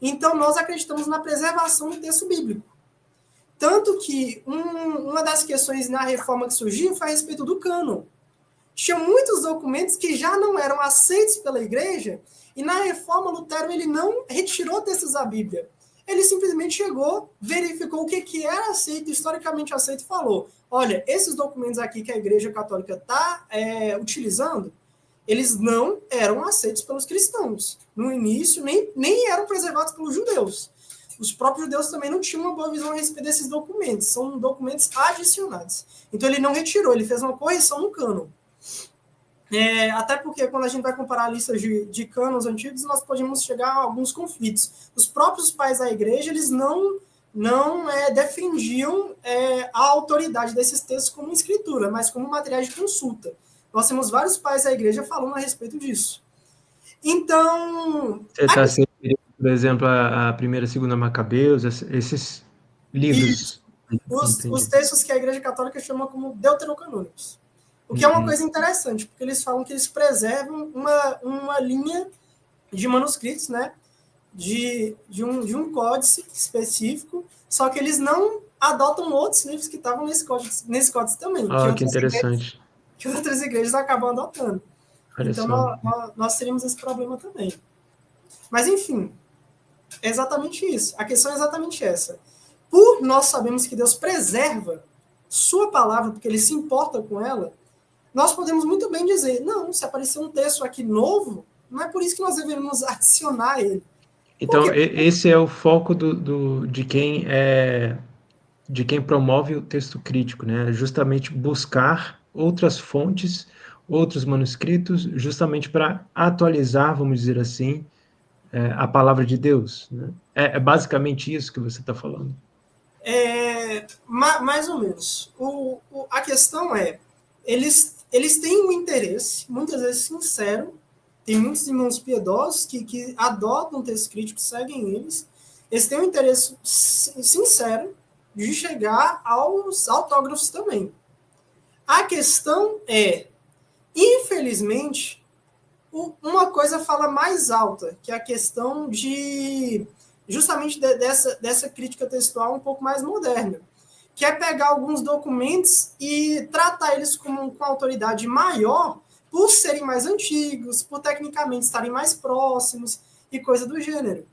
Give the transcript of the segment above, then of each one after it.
Então, nós acreditamos na preservação do texto bíblico. Tanto que uma das questões na reforma que surgiu foi a respeito do cânon. Tinham muitos documentos que já não eram aceitos pela igreja, e na reforma Lutero ele não retirou textos da Bíblia. Ele simplesmente chegou, verificou o que era aceito, historicamente aceito, e falou: olha, esses documentos aqui que a Igreja Católica está utilizando, eles não eram aceitos pelos cristãos. No início, nem eram preservados pelos judeus. Os próprios judeus também não tinham uma boa visão a respeito desses documentos. São documentos adicionados. Então, ele não retirou, ele fez uma correção no cânon. Até porque, quando a gente vai comparar listas de cânones antigos, nós podemos chegar a alguns conflitos. Os próprios pais da igreja, eles não defendiam a autoridade desses textos como escritura, mas como materiais de consulta. Nós temos vários pais da igreja falando a respeito disso. Então... Você está se referindo, por exemplo, a primeira e segunda Macabeus, esses livros. Os textos que a Igreja Católica chama como deuterocanônicos. O que é uma coisa interessante, porque eles falam que eles preservam uma linha de manuscritos, né, de um códice específico, só que eles não adotam outros livros que estavam nesse códice também. Que interessante. Que outras igrejas acabam adotando. Então, nós teríamos esse problema também. Mas, enfim, é exatamente isso. A questão é exatamente essa. Por nós sabemos que Deus preserva sua palavra, porque ele se importa com ela, nós podemos muito bem dizer, não, se aparecer um texto aqui novo, não é por isso que nós devemos adicionar ele. Então, esse é o foco de quem promove o texto crítico, né? Justamente buscar outras fontes, outros manuscritos, justamente para atualizar, vamos dizer assim, a palavra de Deus, né? É basicamente isso que você está falando. Mais ou menos. A questão é, eles têm um interesse, muitas vezes sincero, tem muitos irmãos piedosos que adotam o texto crítico, seguem eles têm um interesse sincero de chegar aos autógrafos também. A questão é, infelizmente, uma coisa fala mais alta, que é a questão de justamente dessa crítica textual um pouco mais moderna, que é pegar alguns documentos e tratar eles com autoridade maior por serem mais antigos, por tecnicamente estarem mais próximos e coisa do gênero.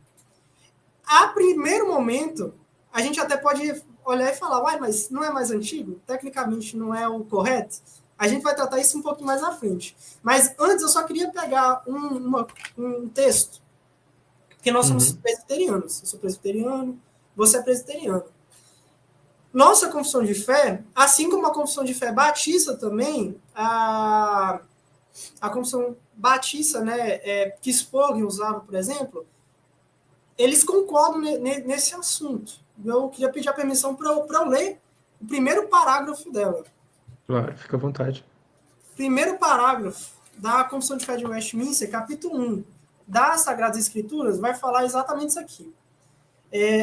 A primeiro momento, a gente até pode olhar e falar, uai, mas não é mais antigo? Tecnicamente não é o correto? A gente vai tratar isso um pouquinho mais à frente. Mas antes eu só queria pegar um texto, porque nós somos presbiterianos. Eu sou presbiteriano, você é presbiteriano. Nossa confissão de fé, assim como a confissão de fé batista também, a confissão batista, né, que Spurgeon usava, por exemplo, eles concordam nesse assunto. Eu queria pedir a permissão para eu ler o primeiro parágrafo dela. Claro, fica à vontade. Primeiro parágrafo da Confissão de Fé de Westminster, capítulo 1 das Sagradas Escrituras, vai falar exatamente isso aqui.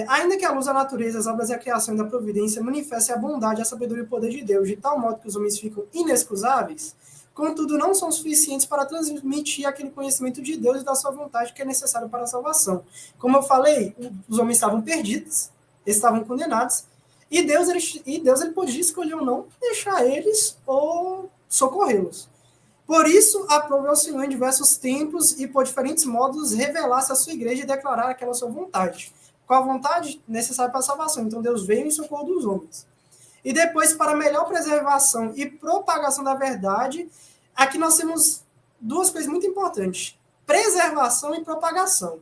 Ainda que a luz da natureza, as obras e a criação da providência manifestem a bondade, a sabedoria e o poder de Deus, de tal modo que os homens ficam inexcusáveis, contudo, não são suficientes para transmitir aquele conhecimento de Deus e da sua vontade que é necessário para a salvação. Como eu falei, os homens estavam perdidos, eles estavam condenados, e Deus ele podia escolher ou não deixar eles ou socorrê-los. Por isso, aprove ao Senhor em diversos tempos e por diferentes modos revelar-se à sua igreja e declarar aquela sua vontade. Qual a vontade? Necessária para a salvação. Então, Deus veio em socorro dos homens. E depois, para melhor preservação e propagação da verdade, aqui nós temos duas coisas muito importantes. Preservação e propagação.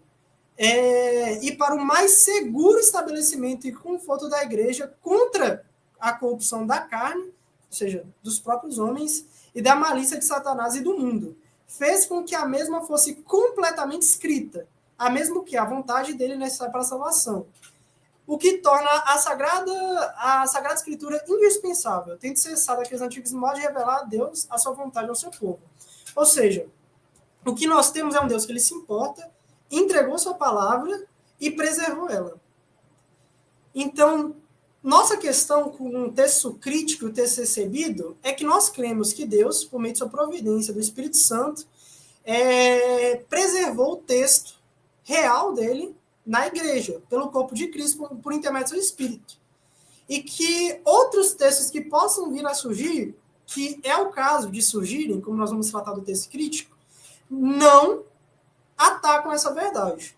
E para o mais seguro estabelecimento e conforto da igreja contra a corrupção da carne, ou seja, dos próprios homens, e da malícia de Satanás e do mundo. Fez com que a mesma fosse completamente escrita, a mesmo que a vontade dele necessária para a salvação. O que torna a Sagrada Escritura indispensável, tem de cessar daqueles antigos modos de revelar a Deus a sua vontade ao seu povo. Ou seja, o que nós temos é um Deus que ele se importa, entregou sua palavra e preservou ela. Então, nossa questão com o texto crítico e o texto recebido é que nós cremos que Deus, por meio de sua providência, do Espírito Santo, preservou o texto real dele, na igreja, pelo corpo de Cristo, por intermédio do Espírito. E que outros textos que possam vir a surgir, que é o caso de surgirem, como nós vamos tratar do texto crítico, não atacam essa verdade.